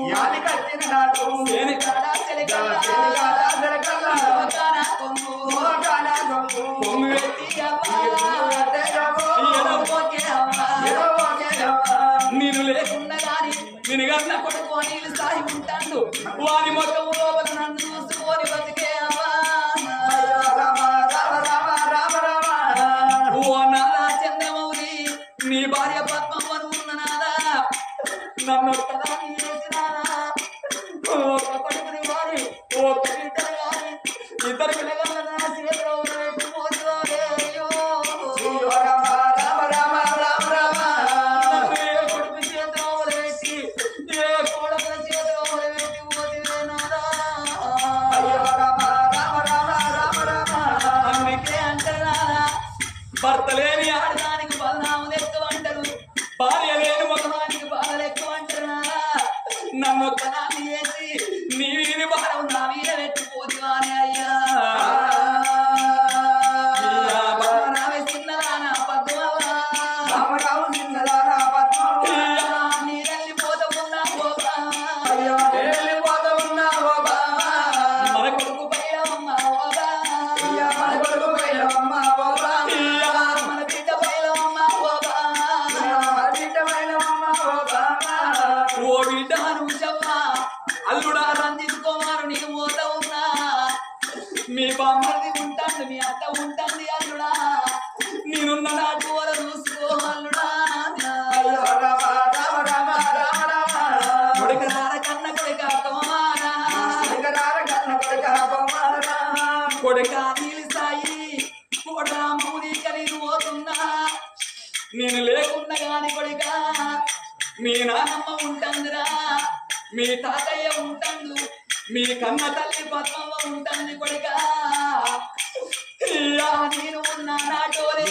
యాలి కట్టిన నాడు నేను లేకుండా గాని నిన్నగన్న కొడుకు నీళ్ళు సాయి ఉంటాడు వారి మొత్తం లోపల నన్ను చూసుకొని బతికే ఓ నాదా చంద్రమౌళి నీ భార్య పద్మమ్మను ఉన్న నాదా నన్ను ఒక్కదాన్ని చేసినాదా ఒక్క కొడుకుని వారి ఒక్క బిడ్డలు గాని ఇద్దరు పిల్లగల నా చేతిలో పెట్టిపోతే అయ్యో నన్ను ఏ కొడుకు చేతిలో పెట్టి ఏ కోడల చేతిలో పెట్టిపోతే నాదా అందుకే అంటారు నాదా భర్త లేని ఆడదానికి బలనామం ఎక్కువ అంటారు భార్య లేని ఒకదానికి బాధలు ఎక్కువ అంటారు నాదా నన్ను ఒక్కదాన్ని చేసి నీ వీరి భారం నా మీద పెట్టిపోతున్నా అయ్యా చిన్నదానా పద్మవా నీరెళ్ళిపోతున్నా మన కొడుకు పైలమ్మ మన బిడ్డ పైలమ్మ ఓ బిడ్డ నువ్వు అల్లుడా రంజిత్ కుమారు నీకు మోత ఉన్నా మీ బామ్మది ఉంటాంది మీ అత్త ఉంటుంది అల్లుడా నేనున్న నాటు వర చూసుకో అల్లుడా కొడుకరార కన్న కొడుక నీళ్ళు సాయి కొడా మూడి కలిగి పోతున్నా నేను లేకున్నా గాని కొడుక మీ నాన్నమ్మ ఉంటుందిరా మీ తాతయ్య ఉంటాడు మీ కన్న తల్లి పద్మమ్మ ఉంటుంది కొడుక నేను ఉన్నా నాటోలే